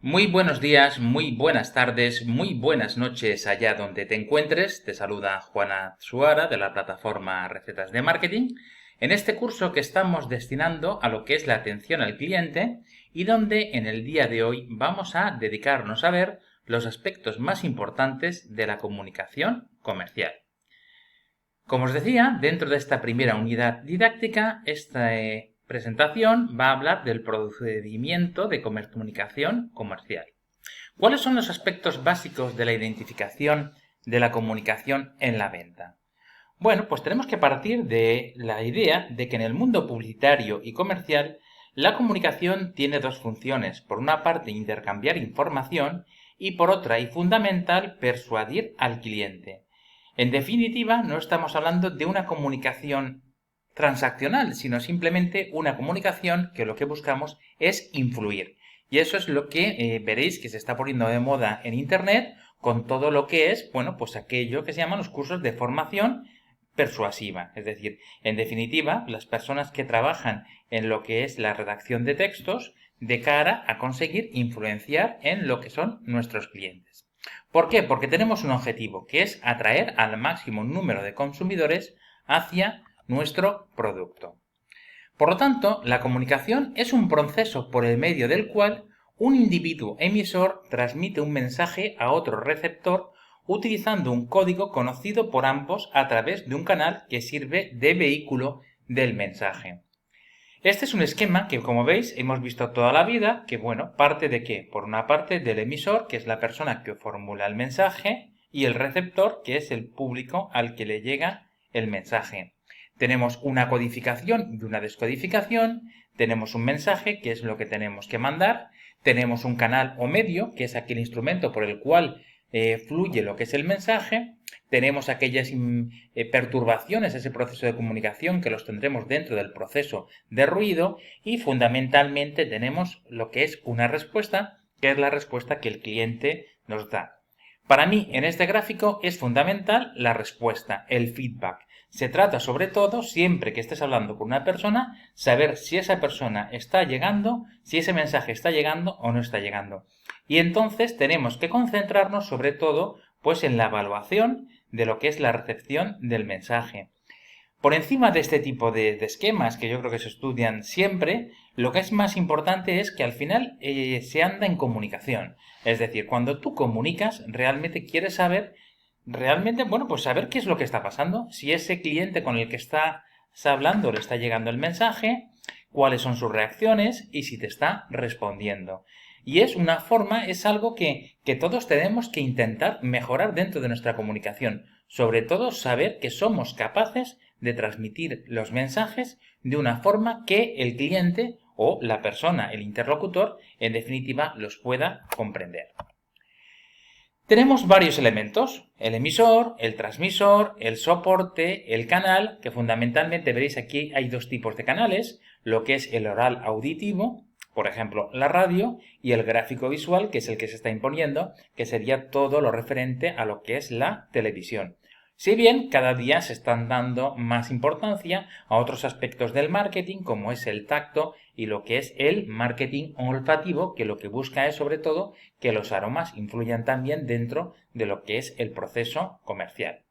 Muy buenos días, muy buenas tardes, muy buenas noches allá donde te encuentres. Te saluda Juana Suara de la plataforma Recetas de Marketing. En este curso que estamos destinando a lo que es la atención al cliente y donde en el día de hoy vamos a dedicarnos a ver los aspectos más importantes de la comunicación comercial. Como os decía, dentro de esta primera unidad didáctica, esta presentación va a hablar del procedimiento de comunicación comercial. ¿Cuáles son los aspectos básicos de la identificación de la comunicación en la venta? Bueno, pues tenemos que partir de la idea de que en el mundo publicitario y comercial la comunicación tiene dos funciones. Por una parte, intercambiar información y por otra, y fundamental, persuadir al cliente. En definitiva, no estamos hablando de una comunicación transaccional, sino simplemente una comunicación que lo que buscamos es influir. Y eso es lo que veréis que se está poniendo de moda en Internet con todo lo que es, bueno, pues aquello que se llaman los cursos de formación persuasiva. Es decir, en definitiva, las personas que trabajan en lo que es la redacción de textos de cara a conseguir influenciar en lo que son nuestros clientes. ¿Por qué? Porque tenemos un objetivo, que es atraer al máximo número de consumidores hacia nuestro producto. Por lo tanto, la comunicación es un proceso por el medio del cual un individuo emisor transmite un mensaje a otro receptor utilizando un código conocido por ambos a través de un canal que sirve de vehículo del mensaje. Este es un esquema que, como veis, hemos visto toda la vida, que bueno, parte de qué? Por una parte del emisor, que es la persona que formula el mensaje, y el receptor, que es el público al que le llega el mensaje. Tenemos una codificación y una descodificación, tenemos un mensaje, que es lo que tenemos que mandar, tenemos un canal o medio, que es aquel instrumento por el cual fluye lo que es el mensaje, tenemos aquellas perturbaciones, ese proceso de comunicación que los tendremos dentro del proceso de ruido y fundamentalmente tenemos lo que es una respuesta, que es la respuesta que el cliente nos da. Para mí, en este gráfico es fundamental la respuesta, el feedback. Se trata sobre todo, siempre que estés hablando con una persona, saber si esa persona está llegando, si ese mensaje está llegando o no está llegando. Y entonces tenemos que concentrarnos sobre todo pues en la evaluación de lo que es la recepción del mensaje. Por encima de este tipo de esquemas que yo creo que se estudian siempre, lo que es más importante es que al final se anda en comunicación. Es decir, cuando tú comunicas, realmente quieres saber, bueno, pues saber qué es lo que está pasando, si ese cliente con el que estás hablando le está llegando el mensaje, cuáles son sus reacciones y si te está respondiendo. Y es una forma, es algo que todos tenemos que intentar mejorar dentro de nuestra comunicación. Sobre todo saber que somos capaces de transmitir los mensajes de una forma que el cliente o la persona, el interlocutor, en definitiva los pueda comprender. Tenemos varios elementos, el emisor, el transmisor, el soporte, el canal, que fundamentalmente veréis aquí hay dos tipos de canales, lo que es el oral auditivo, por ejemplo la radio, y el gráfico visual, que es el que se está imponiendo, que sería todo lo referente a lo que es la televisión. Si bien cada día se están dando más importancia a otros aspectos del marketing, como es el tacto y lo que es el marketing olfativo, que lo que busca es sobre todo que los aromas influyan también dentro de lo que es el proceso comercial.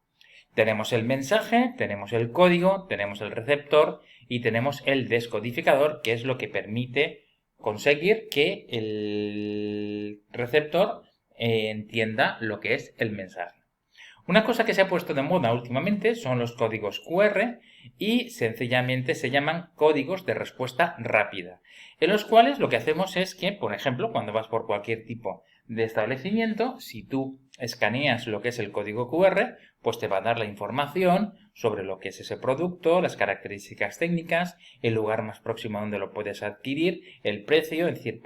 Tenemos el mensaje, tenemos el código, tenemos el receptor y tenemos el descodificador, que es lo que permite conseguir que el receptor entienda lo que es el mensaje. Una cosa que se ha puesto de moda últimamente son los códigos QR y sencillamente se llaman códigos de respuesta rápida, en los cuales lo que hacemos es que, por ejemplo, cuando vas por cualquier tipo de establecimiento, si tú escaneas lo que es el código QR, pues te va a dar la información sobre lo que es ese producto, las características técnicas, el lugar más próximo donde lo puedes adquirir, el precio, es decir,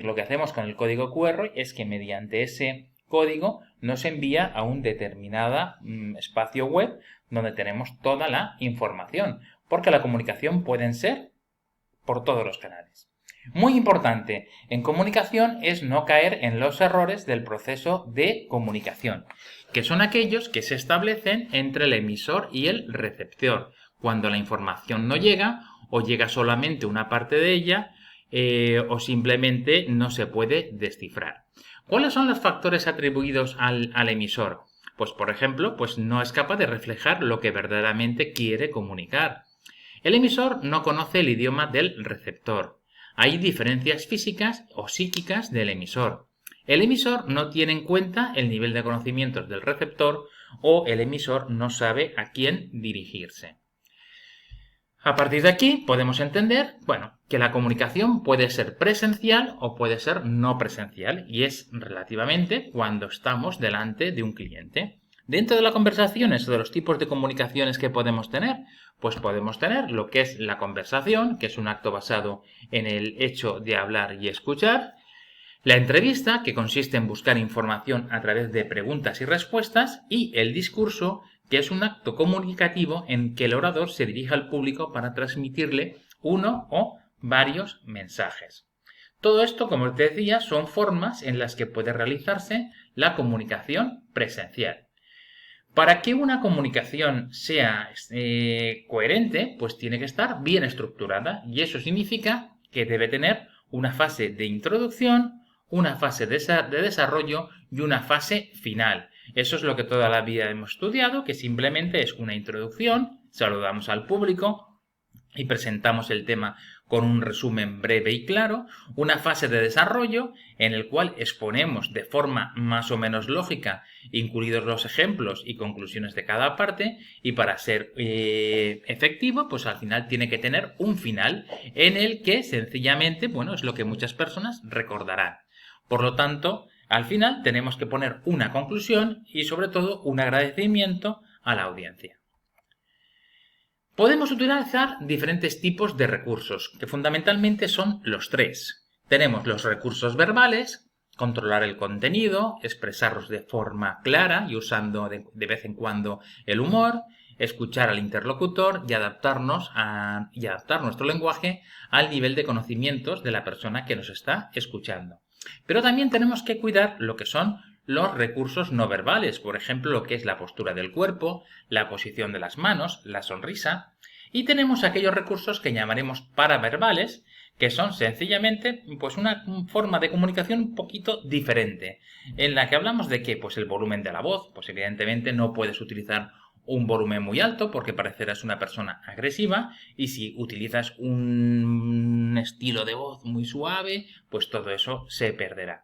lo que hacemos con el código QR es que mediante ese código nos envía a un determinado espacio web donde tenemos toda la información, porque la comunicación pueden ser por todos los canales. Muy importante en comunicación es no caer en los errores del proceso de comunicación, que son aquellos que se establecen entre el emisor y el receptor, cuando la información no llega o llega solamente una parte de ella o simplemente no se puede descifrar. ¿Cuáles son los factores atribuidos al emisor? Pues por ejemplo, pues no es capaz de reflejar lo que verdaderamente quiere comunicar. El emisor no conoce el idioma del receptor. Hay diferencias físicas o psíquicas del emisor. El emisor no tiene en cuenta el nivel de conocimientos del receptor o el emisor no sabe a quién dirigirse. A partir de aquí podemos entender, que la comunicación puede ser presencial o puede ser no presencial y es relativamente cuando estamos delante de un cliente. Dentro de las conversaciones o de los tipos de comunicaciones que podemos tener, pues podemos tener lo que es la conversación, que es un acto basado en el hecho de hablar y escuchar. La entrevista, que consiste en buscar información a través de preguntas y respuestas, y el discurso, que es un acto comunicativo en que el orador se dirige al público para transmitirle uno o varios mensajes. Todo esto, como os decía, son formas en las que puede realizarse la comunicación presencial. Para que una comunicación sea coherente, pues tiene que estar bien estructurada y eso significa que debe tener una fase de introducción, una fase de desarrollo y una fase final. Eso es lo que toda la vida hemos estudiado, que simplemente es una introducción, saludamos al público y presentamos el tema con un resumen breve y claro, una fase de desarrollo en el cual exponemos de forma más o menos lógica, incluidos los ejemplos y conclusiones de cada parte, y para ser efectivo, pues al final tiene que tener un final en el que sencillamente, es lo que muchas personas recordarán. Por lo tanto, al final tenemos que poner una conclusión y sobre todo un agradecimiento a la audiencia. Podemos utilizar diferentes tipos de recursos, que fundamentalmente son los tres. Tenemos los recursos verbales, controlar el contenido, expresarlos de forma clara y usando de vez en cuando el humor, escuchar al interlocutor y adaptar nuestro lenguaje al nivel de conocimientos de la persona que nos está escuchando. Pero también tenemos que cuidar lo que son los recursos no verbales, por ejemplo, lo que es la postura del cuerpo, la posición de las manos, la sonrisa, y tenemos aquellos recursos que llamaremos paraverbales, que son sencillamente una forma de comunicación un poquito diferente, en la que hablamos de que el volumen de la voz, pues evidentemente no puedes utilizar un volumen muy alto porque parecerás una persona agresiva, y si utilizas un estilo de voz muy suave, pues todo eso se perderá.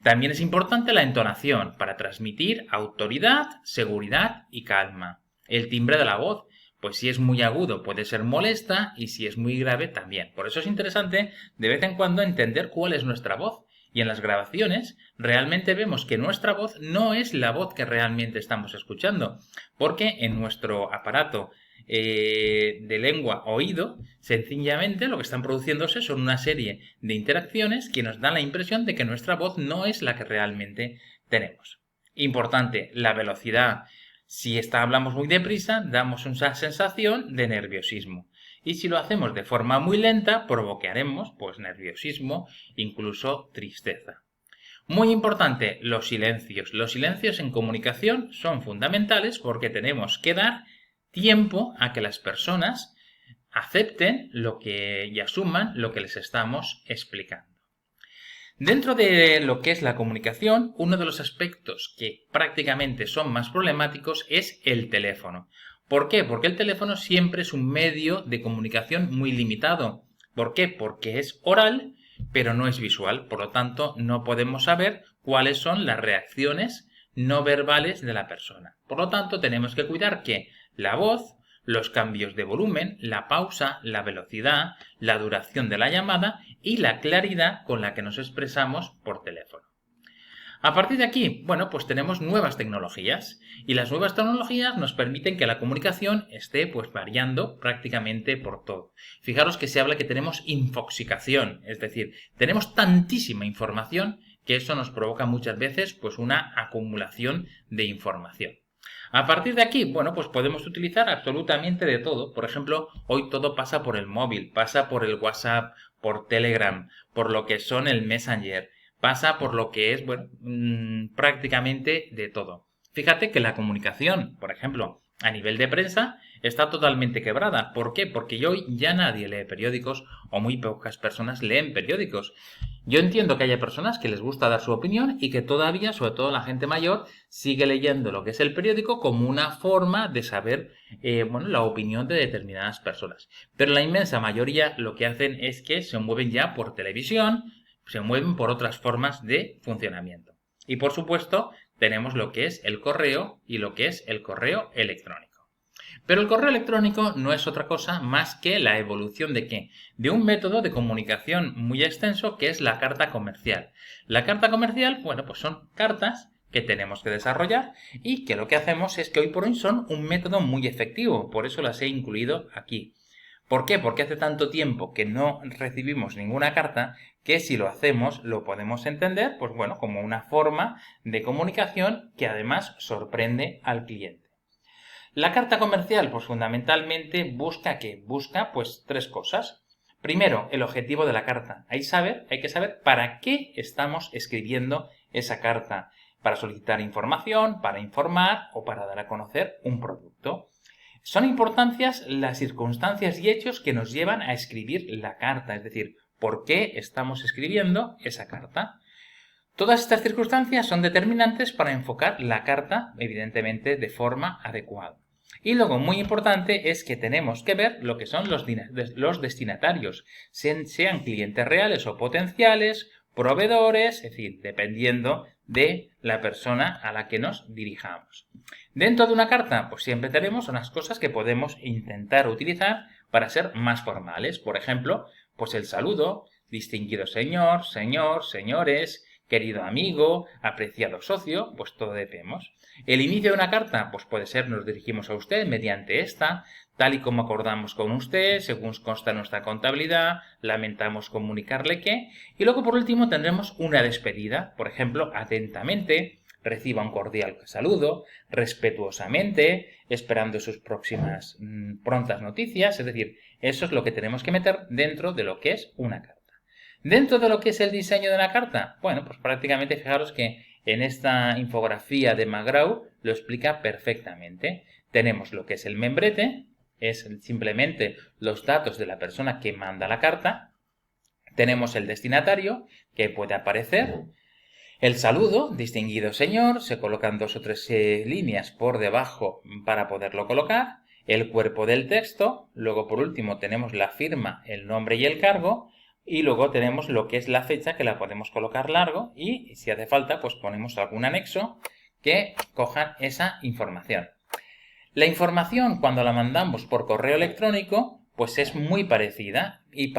También es importante la entonación para transmitir autoridad, seguridad y calma. El timbre de la voz, pues si es muy agudo puede ser molesta y si es muy grave también. Por eso es interesante de vez en cuando entender cuál es nuestra voz. Y en las grabaciones realmente vemos que nuestra voz no es la voz que realmente estamos escuchando, porque en nuestro aparato de lengua oído, sencillamente lo que están produciéndose son una serie de interacciones que nos dan la impresión de que nuestra voz no es la que realmente tenemos. Importante, la velocidad. Si hablamos muy deprisa, damos una sensación de nerviosismo. Y si lo hacemos de forma muy lenta, provocaremos nerviosismo, incluso tristeza. Muy importante, los silencios. Los silencios en comunicación son fundamentales porque tenemos que dar tiempo a que las personas acepten y asuman lo que les estamos explicando. Dentro de lo que es la comunicación, uno de los aspectos que prácticamente son más problemáticos es el teléfono. ¿Por qué? Porque el teléfono siempre es un medio de comunicación muy limitado. ¿Por qué? Porque es oral, pero no es visual. Por lo tanto, no podemos saber cuáles son las reacciones no verbales de la persona. Por lo tanto, tenemos que cuidar que la voz, los cambios de volumen, la pausa, la velocidad, la duración de la llamada y la claridad con la que nos expresamos por teléfono. A partir de aquí, tenemos nuevas tecnologías y las nuevas tecnologías nos permiten que la comunicación esté variando prácticamente por todo. Fijaros que se habla que tenemos infoxicación, es decir, tenemos tantísima información que eso nos provoca muchas veces una acumulación de información. A partir de aquí, podemos utilizar absolutamente de todo. Por ejemplo, hoy todo pasa por el móvil, pasa por el WhatsApp, por Telegram, por lo que son el Messenger, pasa por lo que es, prácticamente de todo. Fíjate que la comunicación, por ejemplo, a nivel de prensa, está totalmente quebrada. ¿Por qué? Porque hoy ya nadie lee periódicos o muy pocas personas leen periódicos. Yo entiendo que haya personas que les gusta dar su opinión y que todavía, sobre todo la gente mayor, sigue leyendo lo que es el periódico como una forma de saber la opinión de determinadas personas. Pero la inmensa mayoría lo que hacen es que se mueven ya por televisión, se mueven por otras formas de funcionamiento. Y por supuesto, tenemos lo que es el correo y lo que es el correo electrónico. Pero el correo electrónico no es otra cosa más que la evolución ¿de qué? De un método de comunicación muy extenso que es la carta comercial. La carta comercial, bueno, pues son cartas que tenemos que desarrollar y que lo que hacemos es que hoy por hoy son un método muy efectivo, por eso las he incluido aquí. ¿Por qué? Porque hace tanto tiempo que no recibimos ninguna carta que si lo hacemos lo podemos entender, pues bueno, como una forma de comunicación que además sorprende al cliente. La carta comercial, pues fundamentalmente busca ¿qué? Busca pues tres cosas. Primero, el objetivo de la carta. Hay que saber para qué estamos escribiendo esa carta. Para solicitar información, para informar o para dar a conocer un producto. Son importantes las circunstancias y hechos que nos llevan a escribir la carta, es decir, por qué estamos escribiendo esa carta. Todas estas circunstancias son determinantes para enfocar la carta, evidentemente, de forma adecuada. Y luego, muy importante, es que tenemos que ver lo que son los destinatarios, sean clientes reales o potenciales, proveedores, es decir, dependiendo de la persona a la que nos dirijamos. Dentro de una carta, pues siempre tenemos unas cosas que podemos intentar utilizar para ser más formales. Por ejemplo, pues el saludo, distinguido señor, señores, querido amigo, apreciado socio, pues todo debemos. El inicio de una carta, pues puede ser nos dirigimos a usted mediante esta, tal y como acordamos con usted, según consta nuestra contabilidad, lamentamos comunicarle que, y luego por último tendremos una despedida, por ejemplo, atentamente, reciba un cordial saludo, respetuosamente, esperando sus próximas prontas noticias, es decir, eso es lo que tenemos que meter dentro de lo que es una carta. Dentro de lo que es el diseño de una carta, bueno, pues prácticamente fijaros que en esta infografía de McGraw lo explica perfectamente. Tenemos lo que es el membrete, es simplemente los datos de la persona que manda la carta. Tenemos el destinatario, que puede aparecer. El saludo, distinguido señor, se colocan 2 o 3 líneas por debajo para poderlo colocar. El cuerpo del texto, luego por último tenemos la firma, el nombre y el cargo. Y luego tenemos lo que es la fecha, que la podemos colocar largo y si hace falta pues ponemos algún anexo que cojan esa información. La información cuando la mandamos por correo electrónico pues es muy parecida. ¿Y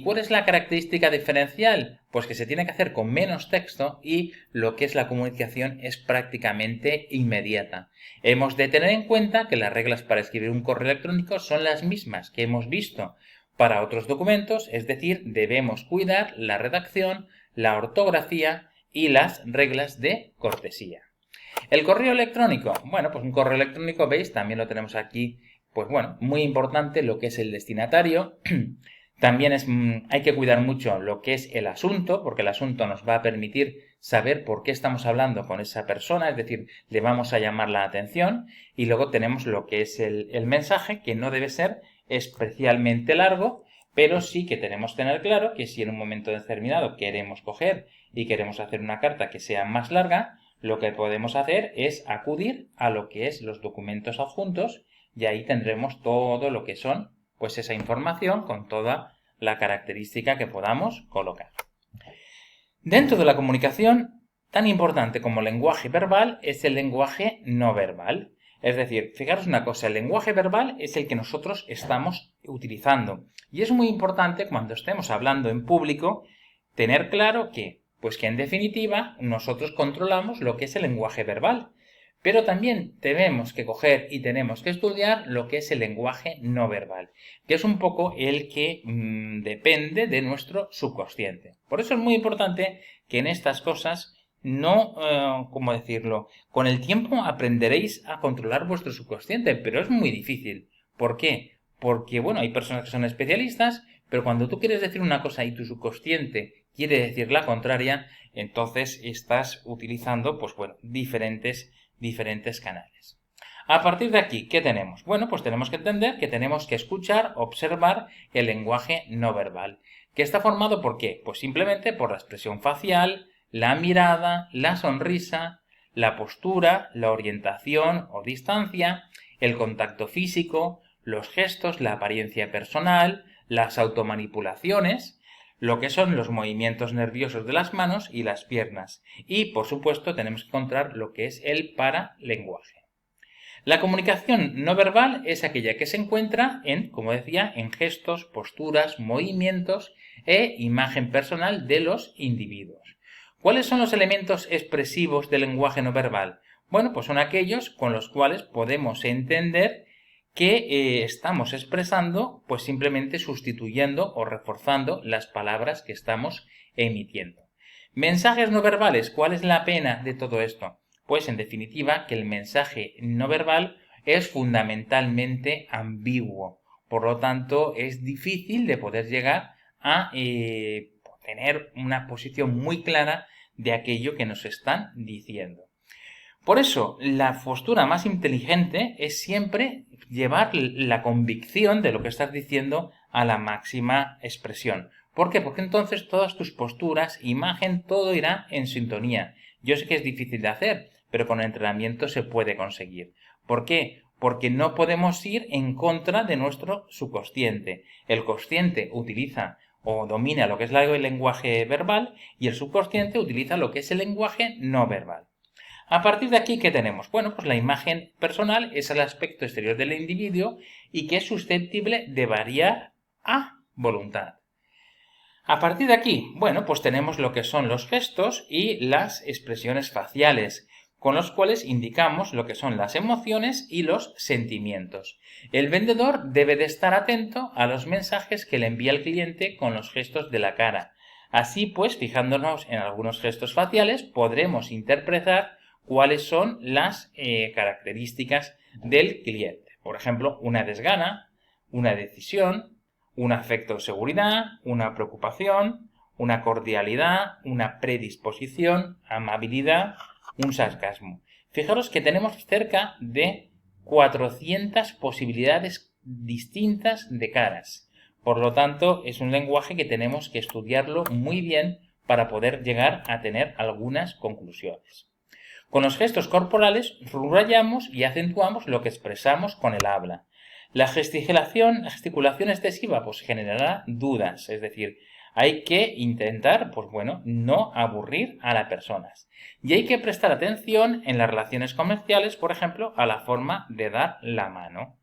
cuál es la característica diferencial? Pues que se tiene que hacer con menos texto y lo que es la comunicación es prácticamente inmediata. Hemos de tener en cuenta que las reglas para escribir un correo electrónico son las mismas que hemos visto para otros documentos, es decir, debemos cuidar la redacción, la ortografía y las reglas de cortesía. El correo electrónico, bueno, pues un correo electrónico, veis, también lo tenemos aquí, pues bueno, muy importante lo que es el destinatario. También hay que cuidar mucho lo que es el asunto, porque el asunto nos va a permitir saber por qué estamos hablando con esa persona, es decir, le vamos a llamar la atención. Y luego tenemos lo que es el mensaje, que no debe ser especialmente largo, pero sí que tenemos que tener claro que si en un momento determinado queremos coger y queremos hacer una carta que sea más larga, lo que podemos hacer es acudir a lo que es los documentos adjuntos y ahí tendremos todo lo que son pues esa información con toda la característica que podamos colocar. Dentro de la comunicación, tan importante como el lenguaje verbal es el lenguaje no verbal. Es decir, fijaros una cosa, el lenguaje verbal es el que nosotros estamos utilizando. Y es muy importante cuando estemos hablando en público tener claro que en definitiva nosotros controlamos lo que es el lenguaje verbal. Pero también tenemos que coger y tenemos que estudiar lo que es el lenguaje no verbal, que es un poco el que depende de nuestro subconsciente. Por eso es muy importante que en estas cosas ¿cómo decirlo? Con el tiempo aprenderéis a controlar vuestro subconsciente, pero es muy difícil. ¿Por qué? Porque, bueno, hay personas que son especialistas, pero cuando tú quieres decir una cosa y tu subconsciente quiere decir la contraria, entonces estás utilizando, pues bueno, diferentes canales. A partir de aquí, ¿qué tenemos? Bueno, pues tenemos que entender que tenemos que escuchar, observar el lenguaje no verbal, que está formado ¿por qué? Pues simplemente por la expresión facial, la mirada, la sonrisa, la postura, la orientación o distancia, el contacto físico, los gestos, la apariencia personal, las automanipulaciones, lo que son los movimientos nerviosos de las manos y las piernas. Y, por supuesto, tenemos que encontrar lo que es el paralenguaje. La comunicación no verbal es aquella que se encuentra como decía, en gestos, posturas, movimientos e imagen personal de los individuos. ¿Cuáles son los elementos expresivos del lenguaje no verbal? Bueno, pues son aquellos con los cuales podemos entender que estamos expresando, pues simplemente sustituyendo o reforzando las palabras que estamos emitiendo. Mensajes no verbales, ¿cuál es la pena de todo esto? Pues en definitiva que el mensaje no verbal es fundamentalmente ambiguo, por lo tanto es difícil de poder llegar a tener una posición muy clara de aquello que nos están diciendo. Por eso, la postura más inteligente es siempre llevar la convicción de lo que estás diciendo a la máxima expresión. ¿Por qué? Porque entonces todas tus posturas, imagen, todo irá en sintonía. Yo sé que es difícil de hacer, pero con el entrenamiento se puede conseguir. ¿Por qué? Porque no podemos ir en contra de nuestro subconsciente. El consciente utiliza o domina lo que es el lenguaje verbal y el subconsciente utiliza lo que es el lenguaje no verbal. A partir de aquí, ¿qué tenemos? Bueno, pues la imagen personal es el aspecto exterior del individuo y que es susceptible de variar a voluntad. A partir de aquí, bueno, pues tenemos lo que son los gestos y las expresiones faciales, con los cuales indicamos lo que son las emociones y los sentimientos. El vendedor debe de estar atento a los mensajes que le envía el cliente con los gestos de la cara. Así pues, fijándonos en algunos gestos faciales, podremos interpretar cuáles son las características del cliente. Por ejemplo, una desgana, una decisión, un afecto de seguridad, una preocupación, una cordialidad, una predisposición, amabilidad, un sarcasmo. Fijaros que tenemos cerca de 400 posibilidades distintas de caras. Por lo tanto, es un lenguaje que tenemos que estudiarlo muy bien para poder llegar a tener algunas conclusiones. Con los gestos corporales subrayamos y acentuamos lo que expresamos con el habla. La gesticulación excesiva pues generará dudas, es decir, hay que intentar, pues bueno, no aburrir a las personas. Y hay que prestar atención en las relaciones comerciales, por ejemplo, a la forma de dar la mano.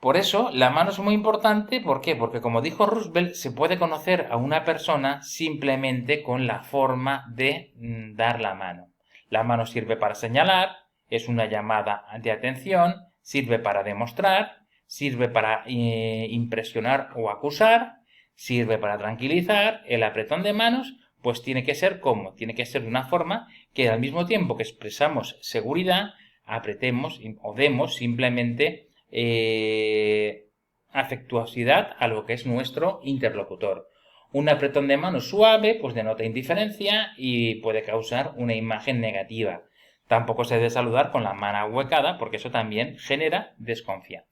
Por eso, la mano es muy importante, ¿por qué? Porque como dijo Roosevelt, se puede conocer a una persona simplemente con la forma de dar la mano. La mano sirve para señalar, es una llamada de atención, sirve para demostrar, sirve para impresionar o acusar, sirve para tranquilizar. El apretón de manos, pues tiene que ser como, tiene que ser de una forma que al mismo tiempo que expresamos seguridad, apretemos o demos simplemente afectuosidad a lo que es nuestro interlocutor. Un apretón de mano suave pues denota indiferencia y puede causar una imagen negativa. Tampoco se debe saludar con la mano ahuecada porque eso también genera desconfianza.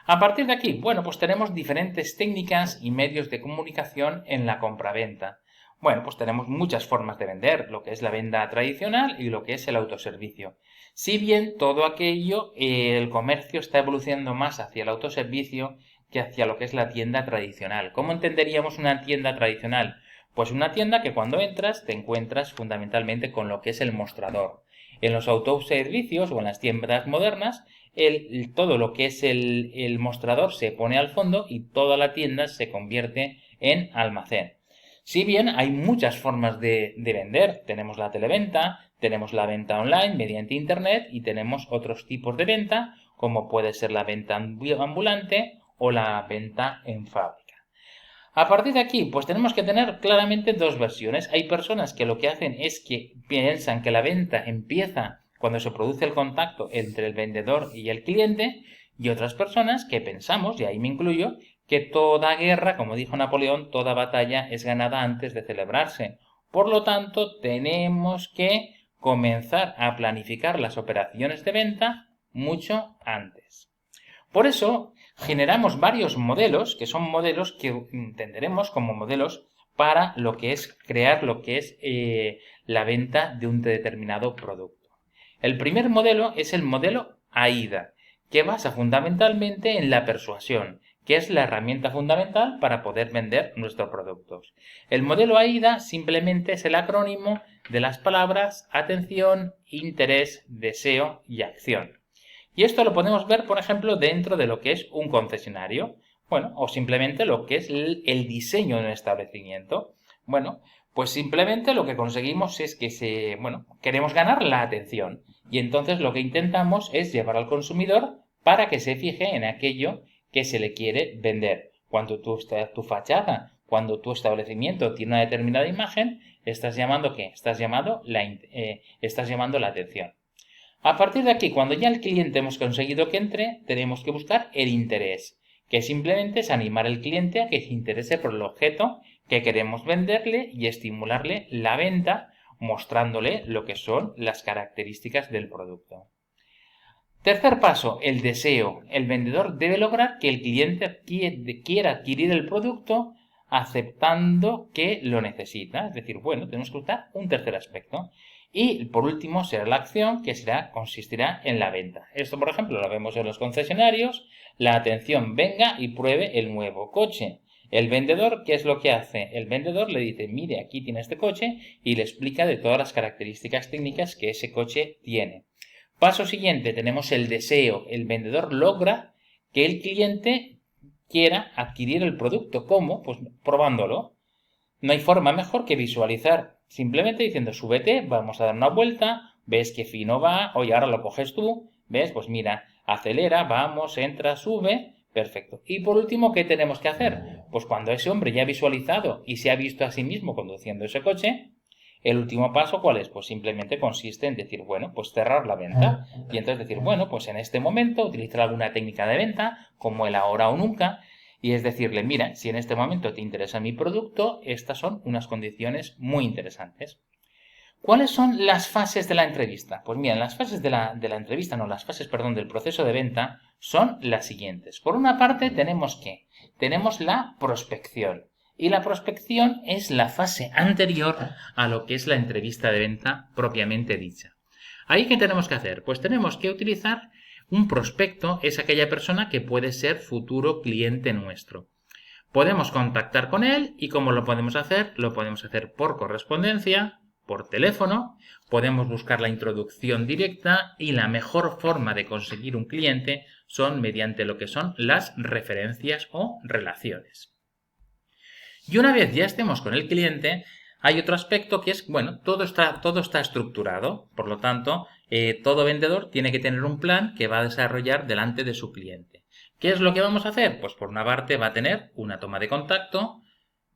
A partir de aquí, bueno, pues tenemos diferentes técnicas y medios de comunicación en la compraventa. Bueno, pues tenemos muchas formas de vender, lo que es la venta tradicional y lo que es el autoservicio. Si bien todo aquello, el comercio está evolucionando más hacia el autoservicio que hacia lo que es la tienda tradicional. ¿Cómo entenderíamos una tienda tradicional? Pues una tienda que cuando entras te encuentras fundamentalmente con lo que es el mostrador. En los autoservicios o en las tiendas modernas, todo lo que es el mostrador se pone al fondo y toda la tienda se convierte en almacén. Si bien hay muchas formas de vender, tenemos la televenta, tenemos la venta online mediante internet y tenemos otros tipos de venta, como puede ser la venta ambulante o la venta en fábrica. A partir de aquí, pues tenemos que tener claramente dos versiones. Hay personas que lo que hacen es que piensan que la venta empieza cuando se produce el contacto entre el vendedor y el cliente, y otras personas que pensamos, y ahí me incluyo, que toda guerra, como dijo Napoleón, toda batalla es ganada antes de celebrarse. Por lo tanto, tenemos que comenzar a planificar las operaciones de venta mucho antes. Por eso generamos varios modelos, que son modelos que entenderemos como modelos para lo que es crear lo que es la venta de un determinado producto. El primer modelo es el modelo AIDA, que basa fundamentalmente en la persuasión, que es la herramienta fundamental para poder vender nuestros productos. El modelo AIDA simplemente es el acrónimo de las palabras atención, interés, deseo y acción. Y esto lo podemos ver, por ejemplo, dentro de lo que es un concesionario, bueno, o simplemente lo que es el diseño de un establecimiento. Bueno, pues simplemente lo que conseguimos es que queremos ganar la atención y entonces lo que intentamos es llevar al consumidor para que se fije en aquello que se le quiere vender. Cuando tu fachada, cuando tu establecimiento tiene una determinada imagen, ¿estás llamando qué? Estás llamando la atención. A partir de aquí, cuando ya el cliente hemos conseguido que entre, tenemos que buscar el interés, que simplemente es animar al cliente a que se interese por el objeto que queremos venderle y estimularle la venta, mostrándole lo que son las características del producto. Tercer paso, el deseo. El vendedor debe lograr que el cliente quiera adquirir el producto aceptando que lo necesita. Es decir, tenemos que buscar un tercer aspecto. Y por último será la acción, que consistirá en la venta. Esto, por ejemplo, lo vemos en los concesionarios. La atención, venga y pruebe el nuevo coche. El vendedor, ¿qué es lo que hace? El vendedor le dice, mire, aquí tiene este coche y le explica de todas las características técnicas que ese coche tiene. Paso siguiente, tenemos el deseo. El vendedor logra que el cliente quiera adquirir el producto. ¿Cómo? Pues probándolo. No hay forma mejor que visualizar. Simplemente diciendo, súbete, vamos a dar una vuelta, ves qué fino va, oye, ahora lo coges tú, ves, pues mira, acelera, vamos, entra, sube, perfecto. Y por último, ¿qué tenemos que hacer? Pues cuando ese hombre ya ha visualizado y se ha visto a sí mismo conduciendo ese coche, el último paso, ¿cuál es? Pues simplemente consiste en decir, pues cerrar la venta. Y entonces decir, pues en este momento utilizar alguna técnica de venta, como el ahora o nunca, y es decirle, mira, si en este momento te interesa mi producto, estas son unas condiciones muy interesantes. ¿Cuáles son las fases de la entrevista? Pues mira, las fases del proceso de venta son las siguientes. Por una parte tenemos la prospección. Y la prospección es la fase anterior a lo que es la entrevista de venta propiamente dicha. ¿Ahí qué tenemos que hacer? Pues tenemos que utilizar un prospecto, es aquella persona que puede ser futuro cliente nuestro. Podemos contactar con él y ¿cómo lo podemos hacer? Lo podemos hacer por correspondencia, por teléfono, podemos buscar la introducción directa y la mejor forma de conseguir un cliente son mediante lo que son las referencias o relaciones. Y una vez ya estemos con el cliente, hay otro aspecto que es, todo está estructurado. Por lo tanto, todo vendedor tiene que tener un plan que va a desarrollar delante de su cliente. ¿Qué es lo que vamos a hacer? Pues por una parte va a tener una toma de contacto,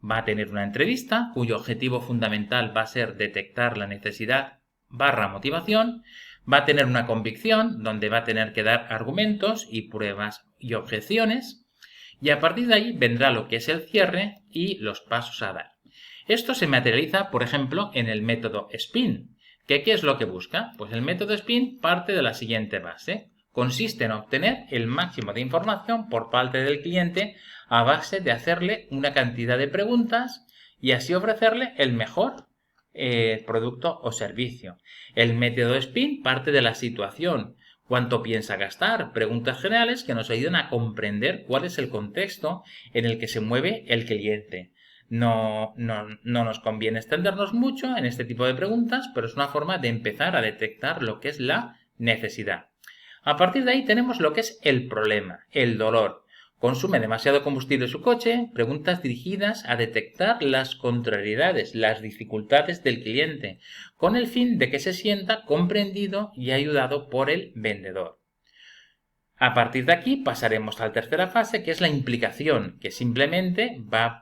va a tener una entrevista, cuyo objetivo fundamental va a ser detectar la necesidad / motivación, va a tener una convicción, donde va a tener que dar argumentos y pruebas y objeciones, y a partir de ahí vendrá lo que es el cierre y los pasos a dar. Esto se materializa, por ejemplo, en el método SPIN. ¿Qué es lo que busca? Pues el método SPIN parte de la siguiente base. Consiste en obtener el máximo de información por parte del cliente a base de hacerle una cantidad de preguntas y así ofrecerle el mejor producto o servicio. El método SPIN parte de la situación. ¿Cuánto piensa gastar? Preguntas generales que nos ayudan a comprender cuál es el contexto en el que se mueve el cliente. No nos conviene extendernos mucho en este tipo de preguntas, pero es una forma de empezar a detectar lo que es la necesidad. A partir de ahí tenemos lo que es el problema, el dolor. Consume demasiado combustible su coche, preguntas dirigidas a detectar las contrariedades, las dificultades del cliente, con el fin de que se sienta comprendido y ayudado por el vendedor. A partir de aquí pasaremos a la tercera fase, que es la implicación, que simplemente va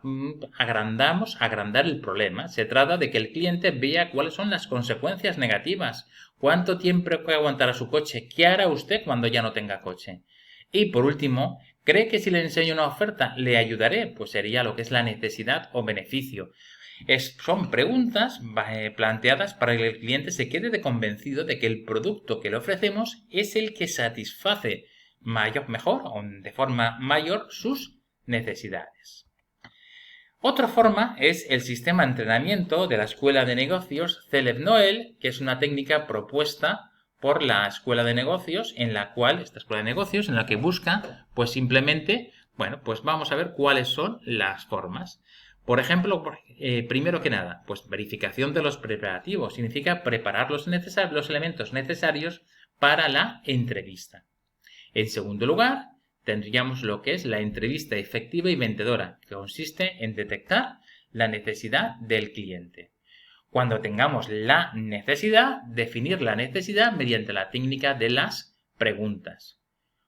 a agrandar el problema. Se trata de que el cliente vea cuáles son las consecuencias negativas, cuánto tiempo puede aguantar a su coche, qué hará usted cuando ya no tenga coche. Y por último, ¿cree que si le enseño una oferta le ayudaré? Pues sería lo que es la necesidad o beneficio. Son preguntas planteadas para que el cliente se quede convencido de que el producto que le ofrecemos es el que satisface mejor o de forma mayor sus necesidades. Otra forma es el sistema de entrenamiento de la Escuela de Negocios Celeb-Noel, que es una técnica propuesta por la Escuela de Negocios, esta Escuela de Negocios, en la que busca, pues simplemente, pues vamos a ver cuáles son las formas. Por ejemplo, primero que nada, pues verificación de los preparativos. Significa preparar los elementos necesarios para la entrevista. En segundo lugar, tendríamos lo que es la entrevista efectiva y vendedora, que consiste en detectar la necesidad del cliente. Cuando tengamos la necesidad, definir la necesidad mediante la técnica de las preguntas.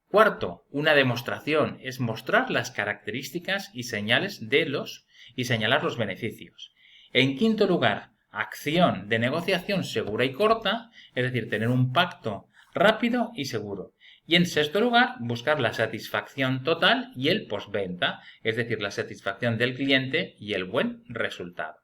Cuarto, una demostración es mostrar las características y señales y señalar los beneficios. En quinto lugar, acción de negociación segura y corta, es decir, tener un pacto rápido y seguro. Y en sexto lugar, buscar la satisfacción total y el postventa, es decir, la satisfacción del cliente y el buen resultado.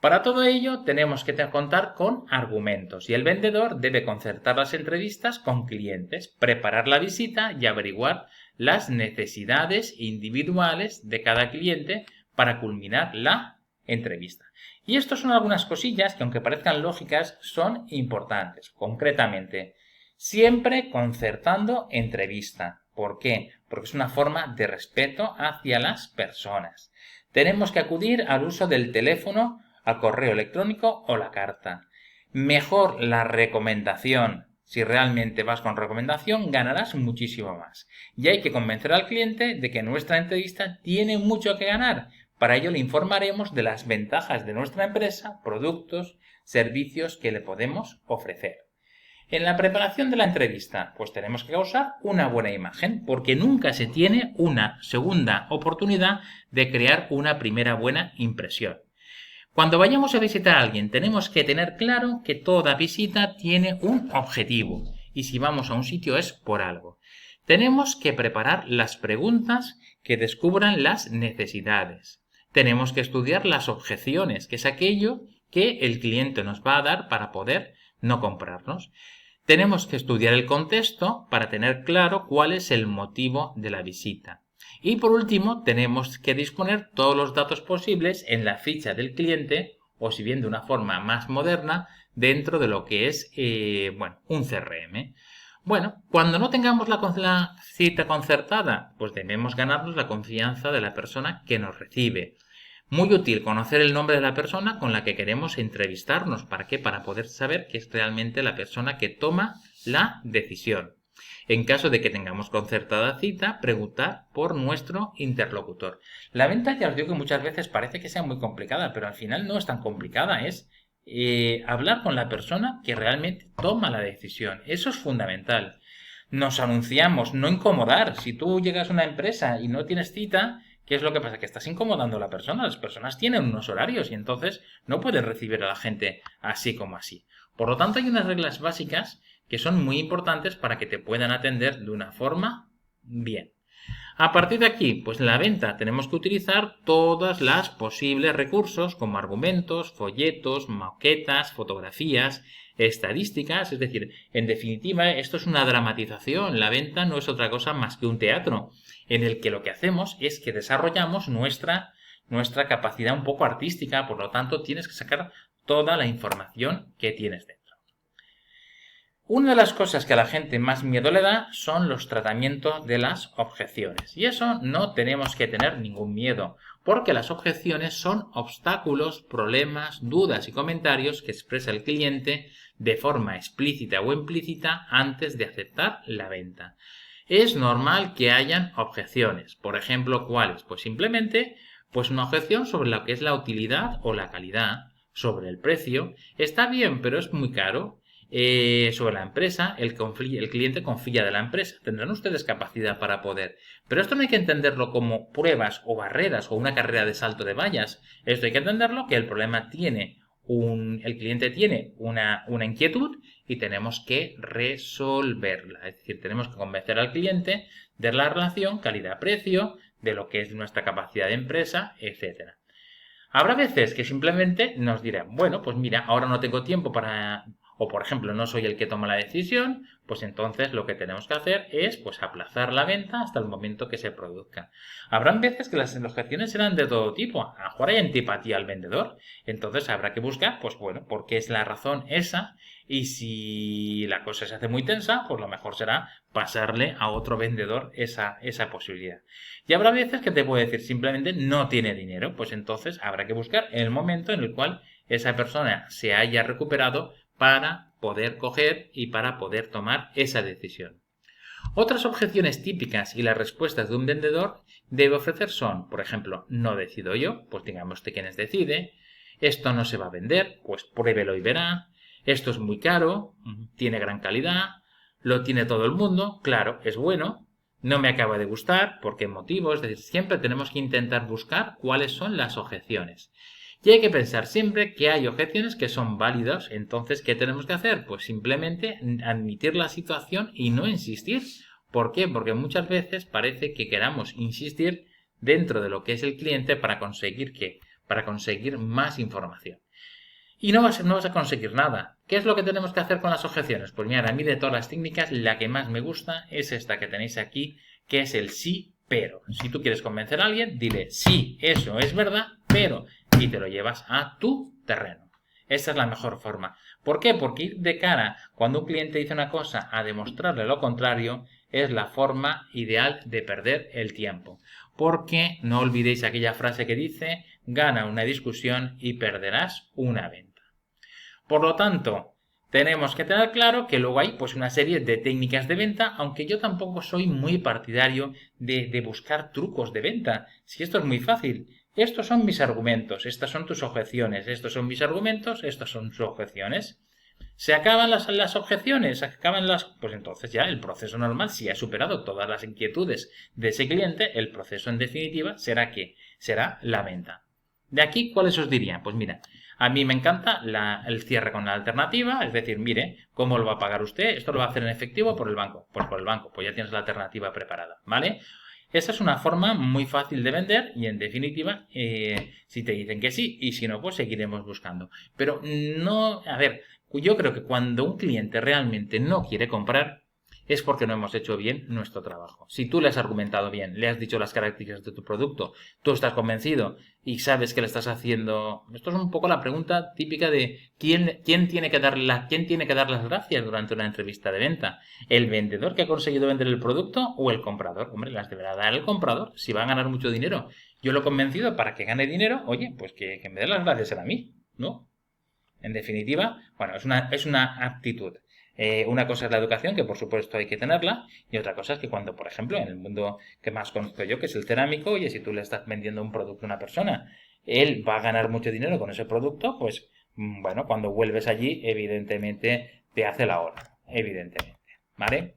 Para todo ello tenemos que contar con argumentos y el vendedor debe concertar las entrevistas con clientes, preparar la visita y averiguar las necesidades individuales de cada cliente para culminar la entrevista. Y estas son algunas cosillas que, aunque parezcan lógicas, son importantes. Concretamente, siempre concertando entrevista. ¿Por qué? Porque es una forma de respeto hacia las personas. Tenemos que acudir al uso del teléfono, al correo electrónico o la carta. Mejor la recomendación. Si realmente vas con recomendación, ganarás muchísimo más. Y hay que convencer al cliente de que nuestra entrevista tiene mucho que ganar. Para ello le informaremos de las ventajas de nuestra empresa, productos, servicios que le podemos ofrecer. En la preparación de la entrevista, pues tenemos que causar una buena imagen, porque nunca se tiene una segunda oportunidad de crear una primera buena impresión. Cuando vayamos a visitar a alguien, tenemos que tener claro que toda visita tiene un objetivo, y si vamos a un sitio es por algo. Tenemos que preparar las preguntas que descubran las necesidades. Tenemos que estudiar las objeciones, que es aquello que el cliente nos va a dar para poder no comprarnos. Tenemos que estudiar el contexto para tener claro cuál es el motivo de la visita. Y por último, tenemos que disponer todos los datos posibles en la ficha del cliente, o si bien de una forma más moderna, dentro de lo que es un CRM. Cuando no tengamos la cita concertada, pues debemos ganarnos la confianza de la persona que nos recibe. Muy útil conocer el nombre de la persona con la que queremos entrevistarnos. ¿Para qué? Para poder saber que es realmente la persona que toma la decisión. En caso de que tengamos concertada cita, preguntar por nuestro interlocutor. La venta, ya os digo que muchas veces parece que sea muy complicada, pero al final no es tan complicada. Es hablar con la persona que realmente toma la decisión. Eso es fundamental. Nos anunciamos, no incomodar. Si tú llegas a una empresa y no tienes cita, ¿qué es lo que pasa? Que estás incomodando a la persona. Las personas tienen unos horarios y entonces no puedes recibir a la gente así como así. Por lo tanto, hay unas reglas básicas que son muy importantes para que te puedan atender de una forma bien. A partir de aquí, pues en la venta tenemos que utilizar todas las posibles recursos como argumentos, folletos, maquetas, fotografías, estadísticas, es decir, en definitiva, esto es una dramatización. La venta no es otra cosa más que un teatro en el que lo que hacemos es que desarrollamos nuestra capacidad un poco artística, por lo tanto tienes que sacar toda la información que tienes dentro. Una de las cosas que a la gente más miedo le da son los tratamientos de las objeciones. Y eso no tenemos que tener ningún miedo, porque las objeciones son obstáculos, problemas, dudas y comentarios que expresa el cliente de forma explícita o implícita antes de aceptar la venta. Es normal que hayan objeciones. Por ejemplo, ¿cuáles? Pues simplemente una objeción sobre lo que es la utilidad o la calidad, sobre el precio. Está bien, pero es muy caro. Sobre la empresa, el cliente confía de la empresa. Tendrán ustedes capacidad para poder. Pero esto no hay que entenderlo como pruebas o barreras o una carrera de salto de vallas. Esto hay que entenderlo que el problema el cliente tiene una inquietud y tenemos que resolverla. Es decir, tenemos que convencer al cliente de la relación calidad-precio, de lo que es nuestra capacidad de empresa, etc. Habrá veces que simplemente nos dirán, bueno, pues mira, ahora no tengo tiempo para, o por ejemplo, no soy el que toma la decisión, pues entonces lo que tenemos que hacer es pues aplazar la venta hasta el momento que se produzca. Habrán veces que las objeciones serán de todo tipo, a lo mejor hay antipatía al vendedor, entonces habrá que buscar, pues bueno, por qué es la razón esa, y si la cosa se hace muy tensa, pues lo mejor será pasarle a otro vendedor esa posibilidad. Y habrá veces que te puede decir simplemente no tiene dinero, pues entonces habrá que buscar el momento en el cual esa persona se haya recuperado para poder coger y para poder tomar esa decisión. Otras objeciones típicas y las respuestas de un vendedor debe ofrecer son, por ejemplo, no decido yo, pues digamos de quienes decide, esto no se va a vender, pues pruébelo y verá, esto es muy caro, tiene gran calidad, lo tiene todo el mundo, claro, es bueno, no me acaba de gustar, ¿por qué motivo? Es decir, siempre tenemos que intentar buscar cuáles son las objeciones. Y hay que pensar siempre que hay objeciones que son válidas, entonces, ¿qué tenemos que hacer? Pues simplemente admitir la situación y no insistir. ¿Por qué? Porque muchas veces parece que queramos insistir dentro de lo que es el cliente para conseguir ¿qué? Para conseguir más información. Y no vas a conseguir nada. ¿Qué es lo que tenemos que hacer con las objeciones? Pues mira, a mí de todas las técnicas, la que más me gusta es esta que tenéis aquí, que es el sí, pero. Si tú quieres convencer a alguien, dile sí, eso es verdad, pero, y te lo llevas a tu terreno. Esa es la mejor forma. ¿Por qué? Porque ir de cara cuando un cliente dice una cosa a demostrarle lo contrario es la forma ideal de perder el tiempo. Porque no olvidéis aquella frase que dice, gana una discusión y perderás una venta. Por lo tanto, tenemos que tener claro que luego hay pues una serie de técnicas de venta, aunque yo tampoco soy muy partidario de buscar trucos de venta. Si esto es muy fácil, estos son mis argumentos, estas son tus objeciones, estos son mis argumentos, estas son tus objeciones. ¿Se acaban las objeciones? ¿Se acaban las...? Pues entonces ya el proceso normal, si ha superado todas las inquietudes de ese cliente, el proceso en definitiva será ¿qué? Será la venta. De aquí, ¿cuáles os diría? Pues mira, a mí me encanta el cierre con la alternativa, es decir, mire, ¿cómo lo va a pagar usted? ¿Esto lo va a hacer en efectivo o por el banco? Pues por el banco, pues ya tienes la alternativa preparada, ¿vale? Esa es una forma muy fácil de vender y en definitiva, si te dicen que sí y si no, pues seguiremos buscando. Pero no, a ver, yo creo que cuando un cliente realmente no quiere comprar es porque no hemos hecho bien nuestro trabajo. Si tú le has argumentado bien, le has dicho las características de tu producto, tú estás convencido y sabes que le estás haciendo... Esto es un poco la pregunta típica de quién tiene que dar las gracias durante una entrevista de venta. ¿El vendedor que ha conseguido vender el producto o el comprador? Hombre, las deberá dar el comprador si va a ganar mucho dinero. Yo lo he convencido para que gane dinero, oye, pues que me dé las gracias a mí, ¿no? En definitiva, bueno, es una aptitud. Una cosa es la educación, que por supuesto hay que tenerla, y otra cosa es que cuando, por ejemplo, en el mundo que más conozco yo, que es el cerámico, oye, si tú le estás vendiendo un producto a una persona, él va a ganar mucho dinero con ese producto, pues bueno, cuando vuelves allí, evidentemente te hace la hora, evidentemente, ¿vale?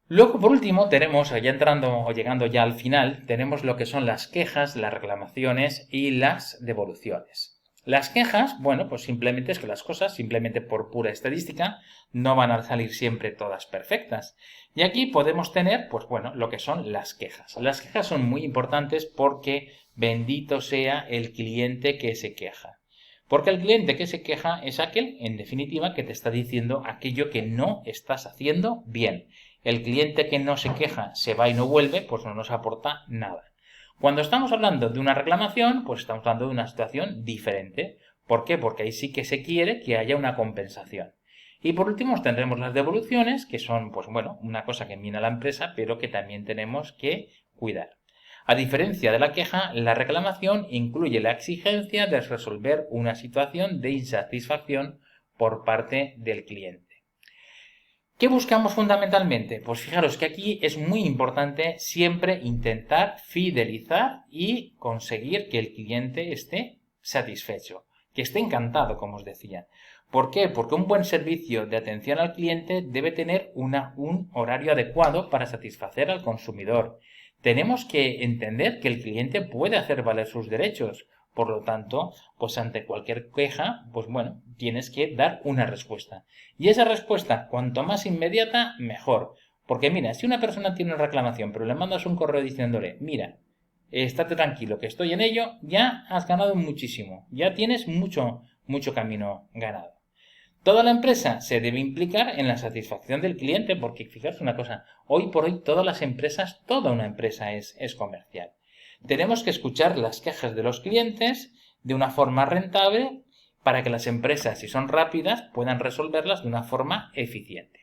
Luego, por último, tenemos, ya entrando o llegando ya al final, tenemos lo que son las quejas, las reclamaciones y las devoluciones. Las quejas, bueno, pues simplemente es que las cosas, simplemente por pura estadística, no van a salir siempre todas perfectas. Y aquí podemos tener, pues bueno, lo que son las quejas. Las quejas son muy importantes porque bendito sea el cliente que se queja. Porque el cliente que se queja es aquel, en definitiva, que te está diciendo aquello que no estás haciendo bien. El cliente que no se queja, se va y no vuelve, pues no nos aporta nada. Cuando estamos hablando de una reclamación, pues estamos hablando de una situación diferente. ¿Por qué? Porque ahí sí que se quiere que haya una compensación. Y por último tendremos las devoluciones, que son, pues bueno, una cosa que mina a la empresa, pero que también tenemos que cuidar. A diferencia de la queja, la reclamación incluye la exigencia de resolver una situación de insatisfacción por parte del cliente. ¿Qué buscamos fundamentalmente? Pues fijaros que aquí es muy importante siempre intentar fidelizar y conseguir que el cliente esté satisfecho, que esté encantado, como os decía. ¿Por qué? Porque un buen servicio de atención al cliente debe tener un horario adecuado para satisfacer al consumidor. Tenemos que entender que el cliente puede hacer valer sus derechos. Por lo tanto, pues ante cualquier queja, pues bueno, tienes que dar una respuesta. Y esa respuesta, cuanto más inmediata, mejor. Porque mira, si una persona tiene una reclamación, pero le mandas un correo diciéndole, mira, estate tranquilo, que estoy en ello, ya has ganado muchísimo, ya tienes mucho camino ganado. Toda la empresa se debe implicar en la satisfacción del cliente, porque fijaros una cosa, hoy por hoy todas las empresas, toda una empresa es comercial. Tenemos que escuchar las quejas de los clientes de una forma rentable para que las empresas, si son rápidas, puedan resolverlas de una forma eficiente.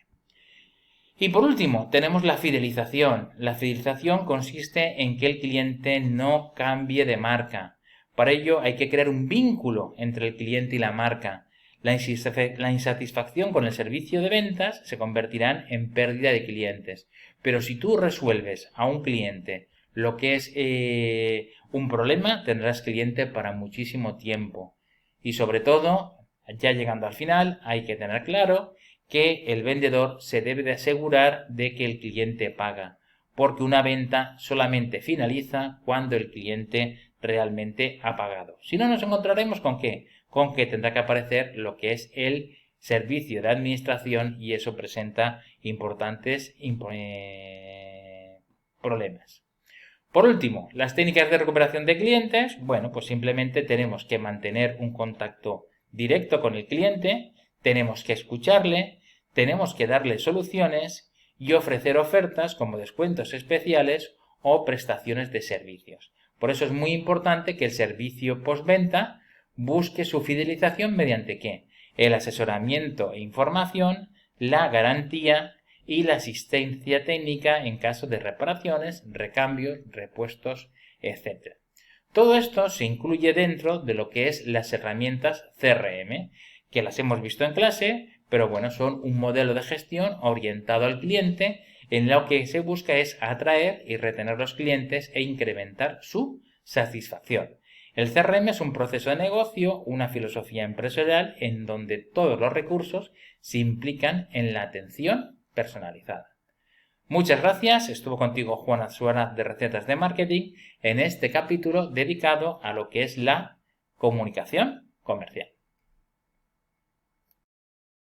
Y por último, tenemos la fidelización. La fidelización consiste en que el cliente no cambie de marca. Para ello hay que crear un vínculo entre el cliente y la marca. La insatisfacción con el servicio de ventas se convertirá en pérdida de clientes. Pero si tú resuelves a un cliente lo que es un problema, tendrás cliente para muchísimo tiempo. Y sobre todo, ya llegando al final, hay que tener claro que el vendedor se debe de asegurar de que el cliente paga, porque una venta solamente finaliza cuando el cliente realmente ha pagado. Si no, nos encontraremos con ¿qué? Con que tendrá que aparecer lo que es el servicio de administración y eso presenta importantes problemas. Por último, las técnicas de recuperación de clientes, bueno, pues simplemente tenemos que mantener un contacto directo con el cliente, tenemos que escucharle, tenemos que darle soluciones y ofrecer ofertas como descuentos especiales o prestaciones de servicios. Por eso es muy importante que el servicio postventa busque su fidelización mediante ¿qué? El asesoramiento e información, la garantía y la asistencia técnica en caso de reparaciones, recambios, repuestos, etc. Todo esto se incluye dentro de lo que es las herramientas CRM, que las hemos visto en clase, pero bueno, son un modelo de gestión orientado al cliente en lo que se busca es atraer y retener los clientes e incrementar su satisfacción. El CRM es un proceso de negocio, una filosofía empresarial en donde todos los recursos se implican en la atención personalizada. Muchas gracias, estuvo contigo Juan Atsuara de Recetas de Marketing en este capítulo dedicado a lo que es la comunicación comercial.